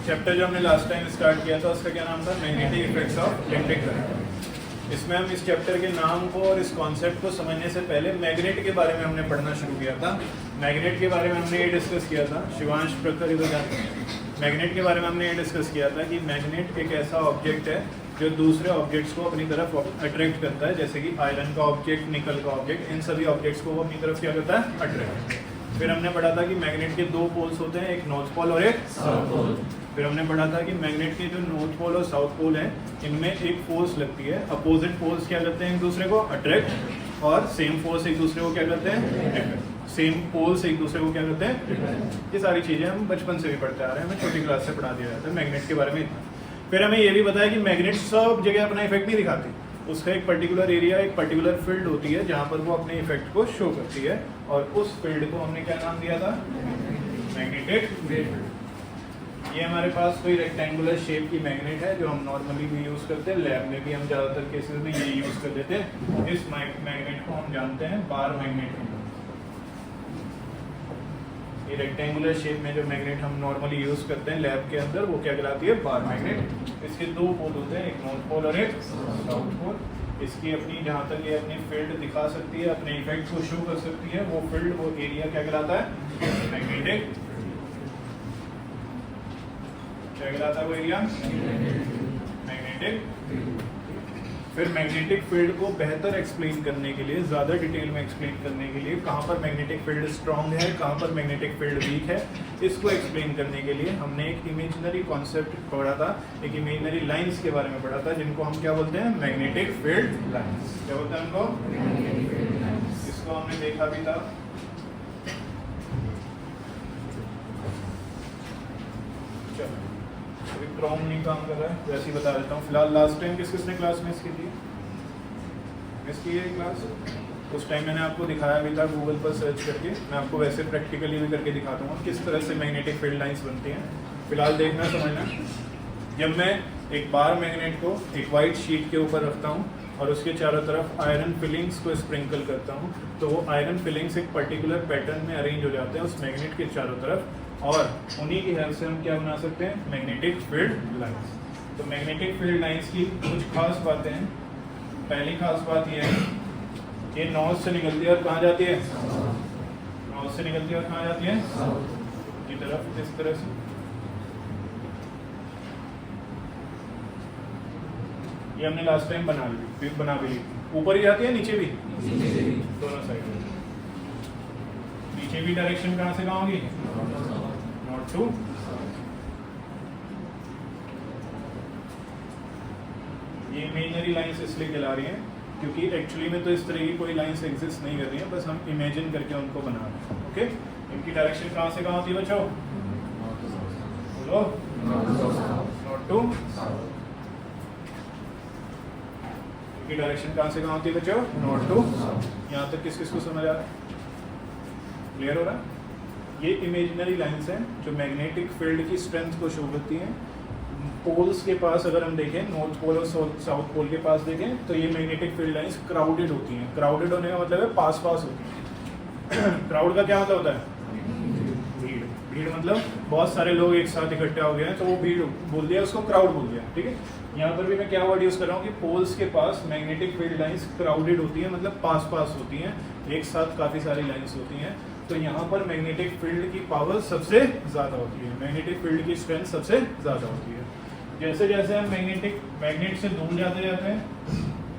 Chapter जो हमने last time start किया था उसका क्या नाम था? Magnetic effects of electric current. इसमें हम इस चैप्टर के नाम को और इस कॉन्सेप्ट को समझने से पहले मैग्नेट के बारे में हमने पढ़ना शुरू किया था। मैग्नेट के बारे में हमने ये डिस्कस किया था, शिवांश प्रखर इधर जाते हैं। मैग्नेट के बारे में हमने ये डिस्कस किया था कि मैग्नेट एक ऐसा ऑब्जेक्ट है जो दूसरे ऑब्जेक्ट्स को अपनी तरफ अट्रैक्ट करता है, जैसे कि आयरन का ऑब्जेक्ट, निकल का ऑब्जेक्ट, इन सभी ऑब्जेक्ट्स को वो अपनी तरफ क्या करता है? अट्रैक्ट। फिर हमने पढ़ा था कि मैग्नेट के दो पोल्स होते हैं, एक नॉर्थ पोल और एक साउथ पोल। फिर हमने पढ़ा था कि मैग्नेट के जो नॉर्थ पोल और साउथ पोल हैं इनमें एक फोर्स लगती है, अपोजिट पोल्स क्या करते हैं? एक दूसरे को अट्रैक्ट, और सेम फोर्स एक दूसरे को क्या करते हैं? रिपेल। सेम पोल्स एक दूसरे को क्या करते हैं? ये सारी चीज़ें हम बचपन से भी पढ़ते आ रहे हैं, हमें छोटी क्लास से पढ़ा दिया जाता है मैग्नेट के बारे में इतना। फिर हमें ये भी बताया कि मैग्नेट सब जगह अपना इफेक्ट नहीं दिखाती, उसका एक पर्टिकुलर एरिया, एक पर्टिकुलर फील्ड होती है जहाँ पर वो अपने इफेक्ट को शो करती है, और उस फील्ड को हमने क्या नाम दिया था? Magnetic field. ये हमारे पास कोई रेक्टेंगुलर शेप की मैग्नेट है जो हम नॉर्मली भी यूज़ करते हैं, लैब में भी हम ज़्यादातर केसेस में ये यूज़ कर लेते हैं। इस मैग्नेट को हम जानते हैं बार मैग्नेट। ये रेक्टेंगुलर शेप में जो मैग्नेट हम नॉर्मली यूज़ करते हैं लैब के अंदर, वो क्या कहलाती है? Bar magnet. इसके दो पोल होते हैं, एक नॉर्थ पोल और एक साउथ पोल। इसकी अपनी जहाँ तक ये अपनी फील्ड दिखा सकती है, अपने इफेक्ट को शो कर सकती है, वो फील्ड, वो एरिया क्या कहलाता है? मैग्नेटिक। क्या कहलाता है वो एरिया? मैग्नेटिक। फिर मैग्नेटिक फील्ड को बेहतर एक्सप्लेन करने के लिए, ज़्यादा डिटेल में एक्सप्लेन करने के लिए, कहाँ पर मैग्नेटिक फील्ड स्ट्रांग है, कहाँ पर मैग्नेटिक फील्ड वीक है, इसको एक्सप्लेन करने के लिए हमने एक इमेजिनरी कॉन्सेप्ट पढ़ा था, एक इमेजिनरी लाइंस के बारे में पढ़ा था, जिनको हम क्या बोलते हैं? Magnetic field lines. क्या बोलते हैं उनको? इसको हमने देखा भी था। चलो, क्रोम नहीं काम कर रहा है, वैसे ही बता देता हूँ। फिलहाल लास्ट टाइम किसने क्लास मिस की थी? मिस की है क्लास? उस टाइम मैंने आपको दिखाया भी था गूगल पर सर्च करके, मैं आपको वैसे प्रैक्टिकली भी करके दिखा दूँगा किस तरह से मैग्नेटिक फील्ड लाइंस बनती हैं। फिलहाल देखना, समझना। जब मैं एक बार मैग्नेट को एक वाइट शीट के ऊपर रखता हूँ और उसके चारों तरफ आयरन फिलिंग्स को स्प्रिंकल करता हूँ, तो वो आयरन फिलिंग्स एक पर्टिकुलर पैटर्न में अरेंज हो जाते हैं उस मैग्नेट के चारों तरफ, और उन्हीं की हेल्प से हम क्या बना सकते हैं? Magnetic field lines. तो मैग्नेटिक फील्ड लाइंस की कुछ खास बातें हैं। पहली खास बात यह है, ये नॉर्थ से निकलती है और कहाँ जाती है? नॉर्थ से निकलती है और कहाँ जाती है? की तरफ, इस तरह से। ये हमने लास्ट टाइम बना भी ली। ऊपर ही जाती है, नीचे भी? दोनों साइड। नीचे भी डायरेक्शन कहाँ से कहाँ होगी? North to. ये इमेजिनरी लाइंस इसलिए कहला रही हैं क्योंकि एक्चुअली में तो इस तरह की कोई लाइंस एग्जिस्ट नहीं कर रही हैं, बस हम इमेजिन करके उनको बना रहे हैं। ओके, इनकी डायरेक्शन कहाँ से कहाँ होती है बच्चों? बोलो। North to. इनकी डायरेक्शन कहाँ से कहाँ होती है बच्चों? North to. यहाँ तक किस किस को समझ आ रहा है? क्लियर हो रहा है? ये इमेजिनरी लाइंस हैं जो मैग्नेटिक फील्ड की स्ट्रेंथ को शो करती हैं। पोल्स के पास अगर हम देखें, नॉर्थ पोल और साउथ पोल के पास देखें, तो ये मैग्नेटिक फील्ड लाइंस क्राउडेड होती हैं। क्राउडेड होने का मतलब है पास पास होती हैं। क्राउड का क्या मतलब होता है? भीड़। भीड़ मतलब बहुत सारे लोग एक साथ इकट्ठा हो गए हैं, तो वो भीड़ बोल दिया, उसको क्राउड बोल दिया। ठीक है, यहाँ पर भी मैं क्या वर्ड यूज़ कर रहा हूँ कि पोल्स के पास मैग्नेटिक फील्ड लाइंस क्राउडेड होती हैं, मतलब पास पास होती हैं, एक साथ काफ़ी सारी लाइंस होती हैं। तो यहाँ पर मैग्नेटिक फील्ड की पावर सबसे ज़्यादा होती है, मैग्नेटिक फील्ड की स्ट्रेंथ सबसे ज़्यादा होती है। जैसे जैसे हम मैग्नेट से दूर जाते जाते हैं,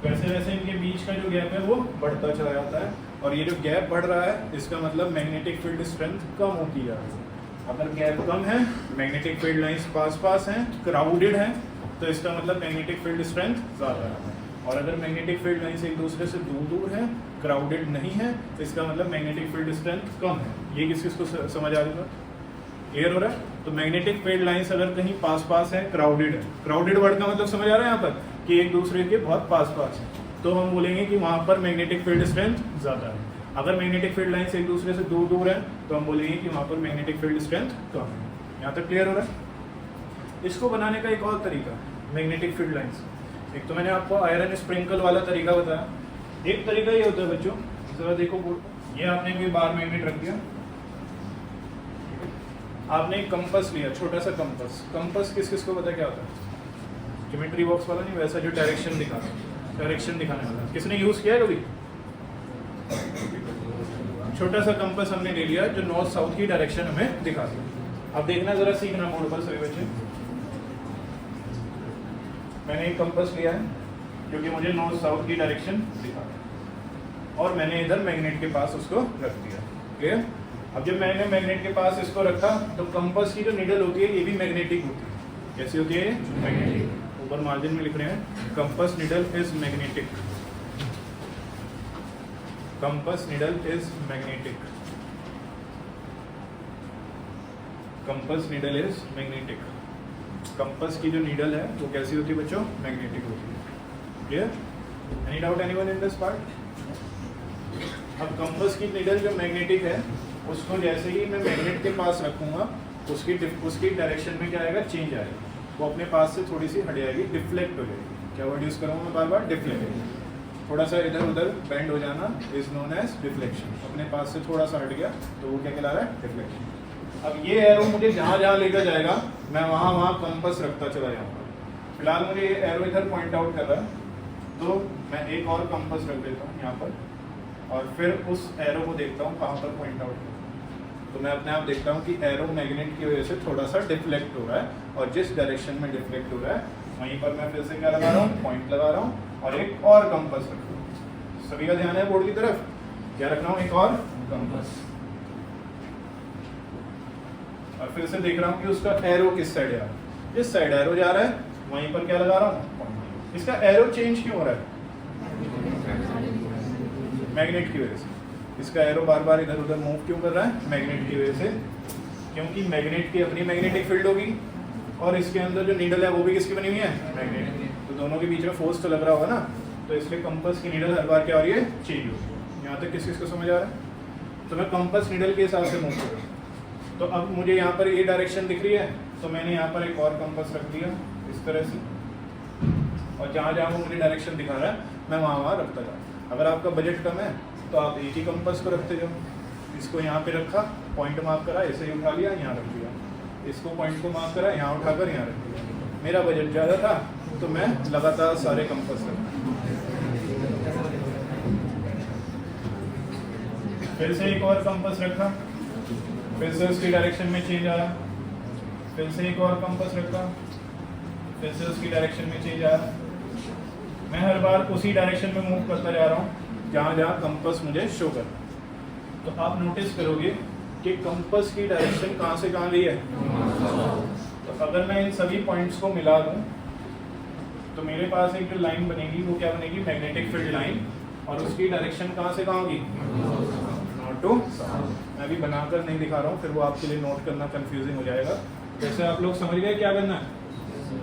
वैसे वैसे इनके बीच का जो गैप है वो बढ़ता चला जाता है, और ये जो गैप बढ़ रहा है इसका मतलब मैग्नेटिक फील्ड स्ट्रेंथ कम होती जा रही है। अगर गैप कम है, मैग्नेटिक फील्ड लाइंस पास पास हैं, क्राउडेड हैं, तो इसका मतलब मैग्नेटिक फील्ड स्ट्रेंथ ज़्यादा है। और अगर मैग्नेटिक फील्ड लाइंस एक दूसरे से दूर दूर है, क्राउडेड नहीं है, तो इसका मतलब मैग्नेटिक फील्ड स्ट्रेंथ कम है। ये किस किस को समझ आ रही है? क्लियर हो रहा है? तो मैग्नेटिक फील्ड लाइंस अगर कहीं पास पास है, क्राउडेड है, क्राउडेड वर्ड का मतलब समझ आ रहा है यहाँ पर कि एक दूसरे के बहुत पास पास है, तो हम बोलेंगे कि वहाँ पर मैग्नेटिक फील्ड स्ट्रेंथ ज़्यादा है। अगर मैग्नेटिक फील्ड लाइंस एक दूसरे से दूर दूर है, तो हम बोलेंगे कि वहाँ पर मैग्नेटिक फील्ड स्ट्रेंथ कम है। यहाँ तक क्लियर हो रहा है? इसको बनाने का एक और तरीका है मैग्नेटिक फील्ड लाइंस। एक तो मैंने आपको आयरन स्प्रिंकल वाला तरीका बताया, एक तरीका ये होता है बच्चों, जरा देखो बोर्ड, ये आपने कोई बार मैग्नेट रख दिया, आपने एक कंपस लिया, छोटा सा कंपस। कंपस किस किस को पता क्या होता है? ज्योमेट्री बॉक्स वाला नहीं, वैसा जो डायरेक्शन दिखाने वाला। किसने यूज़ किया है कभी? छोटा सा कंपस हमने ले लिया जो नॉर्थ साउथ की डायरेक्शन हमें दिखाता है। अब देखना जरा, सीखना मोड पर सभी बच्चे। मैंने एक कंपस लिया है जो कि मुझे नॉर्थ साउथ की डायरेक्शन दिखाता है और मैंने इधर मैग्नेट के पास उसको रख दिया। क्लियर? अब जब मैंने मैग्नेट के पास इसको रखा तो कंपस की जो निडल होती है ये भी मैग्नेटिक होती है। कैसी होती है? मैग्नेटिक। ऊपर मार्जिन में लिख रहे हैं compass needle is magnetic. Compass needle is magnetic. Compass needle is magnetic. Compass की जो नीडल है वो कैसी होती है बच्चों? मैग्नेटिक होती है। Clear? Any doubt anyone in this part? अब कंपस की नीडल जो मैग्नेटिक है उसको जैसे ही मैं मैग्नेट के पास रखूंगा उसकी डायरेक्शन में क्या आएगा? चेंज आएगा। वो अपने पास से थोड़ी सी हट जाएगी, डिफ्लेक्ट हो जाएगी। क्या वर्ड यूज़ करूँगा बार बार? डिफ्लेक्ट। थोड़ा सा इधर उधर बेंड हो जाना इज नोन एज डिफ्लेक्शन। अपने पास से थोड़ा सा हट गया तो वो क्या कहला रहा है? डिफ्लेक्शन। अब ये एरो मुझे जहाँ जहाँ लेकर जाएगा मैं वहाँ वहाँ कंपस रखता चला जाऊँगा। फिलहाल मुझे ये एरो इधर पॉइंट आउट कर रहा है तो मैं एक और कंपस रख देता हूँ यहाँ पर और फिर उस एरो को देखता हूँ कहाँ पर पॉइंट आउट कर। तो मैं अपने आप देखता हूँ कि एरो मैग्नेट की वजह से थोड़ा सा डिफ्लेक्ट हो रहा है और जिस डायरेक्शन में डिफ्लेक्ट हो रहा है वहीं पर मैं फिर से क्या लगा रहा हूँ? पॉइंट लगा रहा हूँ और एक और कंपस रख रहा हूँ। सभी का ध्यान है बोर्ड की तरफ? क्या रख रहा हूँ? एक और कंपस। और फिर से देख रहा हूँ कि उसका एरो किस साइड जा रहा है। जिस साइड एरो जा रहा है वहीं पर क्या लगा रहा हूँ? इसका एरो चेंज क्यों हो रहा है? मैग्नेट की वजह से। इसका एरो बार बार इधर उधर मूव क्यों कर रहा है? मैग्नेट की वजह से। क्योंकि मैग्नेट की अपनी मैग्नेटिक फील्ड होगी और इसके अंदर जो नीडल है वो भी किसकी बनी हुई है? मैग्नेट। तो दोनों के बीच में फोर्स तो लग रहा होगा ना, तो इसलिए कंपस की नीडल हर बार क्या हो रही है? चेंज हो रही है। यहाँ तक किस किस को समझ आ रहा है? तो मैं कंपस नीडल के हिसाब से मूव कर रहा हूँ। तो अब मुझे यहाँ पर ये डायरेक्शन दिख रही है तो मैंने यहाँ पर एक और कंपस रख दिया इस तरह से और जहाँ जहाँ वो मुझे डायरेक्शन दिखा रहा है मैं वहाँ वहाँ रखता जाऊँ। अगर आपका बजट कम है तो आप एक ही कंपस को रखते जाओ। इसको यहाँ पे रखा, पॉइंट मार्क करा, ऐसे ही उठा लिया, यहाँ रख दिया। इसको पॉइंट को मार्क करा, यहाँ उठाकर यहाँ रख दिया। मेरा बजट ज़्यादा था तो मैं लगातार सारे कंपस रखा। फिर से एक और कंपस रखा, फिर से उसकी डायरेक्शन में चेंज आया, फिर से एक और कंपस रखा, फिर से उसकी डायरेक्शन में चेंज आया। मैं हर बार उसी डायरेक्शन में मूव करता जा रहा हूँ जहाँ जहाँ कंपस मुझे शो कर। तो आप नोटिस करोगे कि कंपस की डायरेक्शन कहाँ से कहाँ गई है? तो अगर मैं इन सभी पॉइंट्स को मिला दूँ तो मेरे पास एक जो लाइन बनेगी वो क्या बनेगी? Magnetic field line. और उसकी डायरेक्शन कहाँ से कहाँ होगी? North to south. मैं अभी बनाकर नहीं दिखा रहा हूँ, फिर वो आपके लिए नोट करना कंफ्यूजिंग हो जाएगा। जैसे आप लोग समझ गए क्या करना है?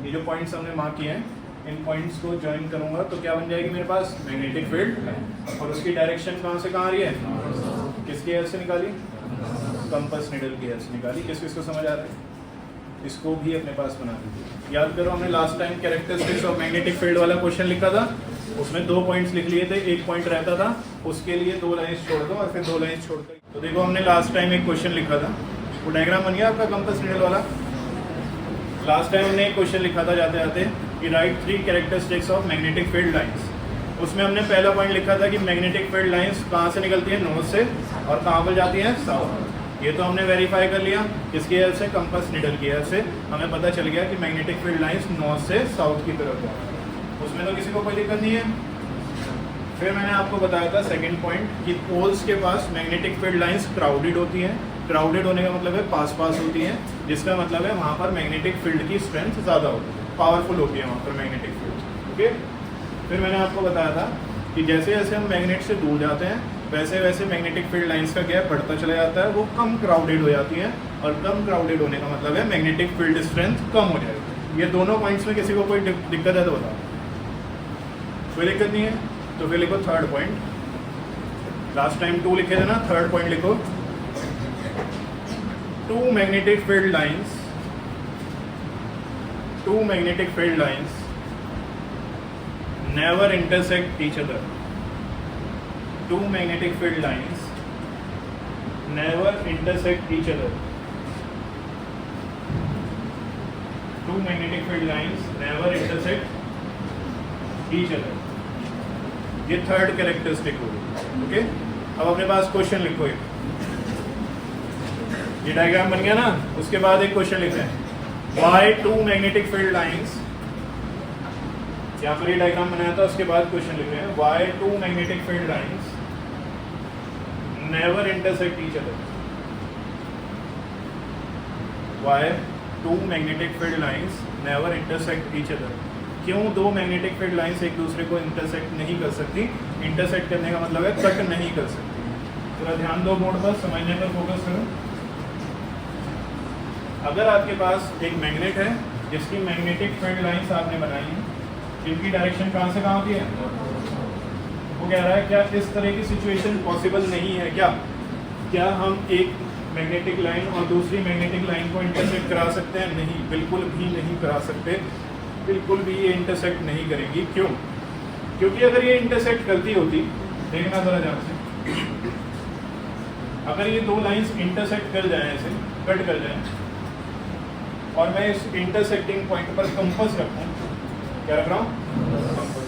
ये जो पॉइंट्स हमने मार्क किए हैं इन पॉइंट्स को ज्वाइन करूंगा तो क्या बन जाएगी मेरे पास? Magnetic field. और उसकी डायरेक्शन कहाँ से कहाँ आ रही है? किसकी हेल्प से निकाली? कंपस नीडल की हेल्प से निकाली। किस किस को समझ आ रहा है? इसको भी अपने पास बना दीजिए। याद करो हमने last time characteristics of magnetic field वाला क्वेश्चन लिखा था, उसमें 2 पॉइंट्स लिख लिए थे, एक पॉइंट रहता था, उसके लिए 2 लाइन्स छोड़ दो और फिर 2 लाइन्स छोड़कर। तो देखो हमने लास्ट टाइम एक क्वेश्चन लिखा था, वो डायग्राम बन गया आपका कंपस नीडल वाला। लास्ट टाइम हमने एक क्वेश्चन लिखा था जाते जाते कि right 3 characteristics of magnetic field lines. उसमें हमने पहला पॉइंट लिखा था कि मैग्नेटिक फील्ड लाइंस कहाँ से निकलती है? नॉर्थ से। और कहाँ पर जाती हैं? साउथ। ये तो हमने वेरीफाई कर लिया किसकी हेल्प से? कंपस नीडल की हेल्प से। हमें पता चल गया कि मैग्नेटिक फील्ड लाइंस नॉर्थ से साउथ की तरफ है। उसमें तो किसी को कोई दिक्कत नहीं है। फिर मैंने आपको बताया था सेकंड पॉइंट कि पोल्स के पास मैग्नेटिक फील्ड लाइंस क्राउडेड होती हैं। क्राउडेड होने का मतलब है पास पास होती हैं, जिसका मतलब है वहाँ पर मैग्नेटिक फील्ड की स्ट्रेंथ ज़्यादा होती है, पावरफुल होती है वहाँ पर मैग्नेटिक फील्ड। ओके। फिर मैंने आपको बताया था कि जैसे जैसे हम मैग्नेट से दूर जाते हैं वैसे वैसे मैग्नेटिक फील्ड लाइंस का गैप बढ़ता चला जाता है, वो कम क्राउडेड हो जाती हैं। और कम क्राउडेड होने का मतलब है मैग्नेटिक फील्ड स्ट्रेंथ कम हो जाएगी। ये दोनों पॉइंट्स में किसी को कोई दिक्कत है तो बताओ। कोई दिक्कत नहीं है तो फिर लिखो थर्ड पॉइंट। लास्ट टाइम 2 लिखे थे ना, थर्ड पॉइंट लिखो 2 magnetic field lines never intersect each other. 2 magnetic field lines never intersect each other. Two magnetic field lines never intersect each other. ये थर्ड कैरेक्टरिस्टिक होगी। ओके, अब अपने पास question लिखो एक, ये डायग्राम बन गया ना, उसके बाद एक क्वेश्चन लिख रहे हैं why two magnetic field lines, यहाँ पर ये डायग्राम बनाया था, उसके बाद क्वेश्चन लिख रहे हैं why two magnetic field lines never intersect each other. Why two magnetic field lines never intersect each other. क्यों दो मैग्नेटिक फील्ड लाइंस एक दूसरे को इंटरसेक्ट नहीं कर सकती? इंटरसेक्ट करने का मतलब है कट नहीं कर सकती। थोड़ा ध्यान दो बोर्ड पर, समझने पर फोकस करो। अगर आपके पास एक मैग्नेट है जिसकी मैग्नेटिक फील्ड लाइंस आपने बनाई है, जिनकी डायरेक्शन कहाँ से कहाँ होती है, वो कह रहा है क्या इस तरह की सिचुएशन पॉसिबल नहीं है क्या हम एक मैग्नेटिक लाइन और दूसरी मैग्नेटिक लाइन को इंटरसेक्ट करा सकते हैं? नहीं, बिल्कुल भी नहीं करा सकते, बिल्कुल भी ये इंटरसेक्ट नहीं करेंगी। क्यों? क्योंकि अगर ये इंटरसेक्ट करती होती, देखना जरा ध्यान से, अगर ये दो लाइंस इंटरसेक्ट कर जाएं, ऐसे कट कर जाएं, और मैं इस इंटरसेक्टिंग पॉइंट पर कंपास रखूं, क्या रख रहा हूँ?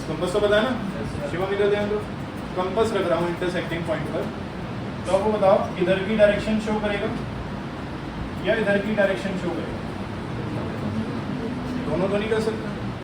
कंपास तो पता है ना, शिवम इधर ध्यान दो, कंपास रख रहा हूँ इंटरसेक्टिंग पॉइंट पर, तो आपको बताओ इधर की डायरेक्शन शो करेगा या इधर की डायरेक्शन शो करेगा? दोनों तो नहीं कर सकते।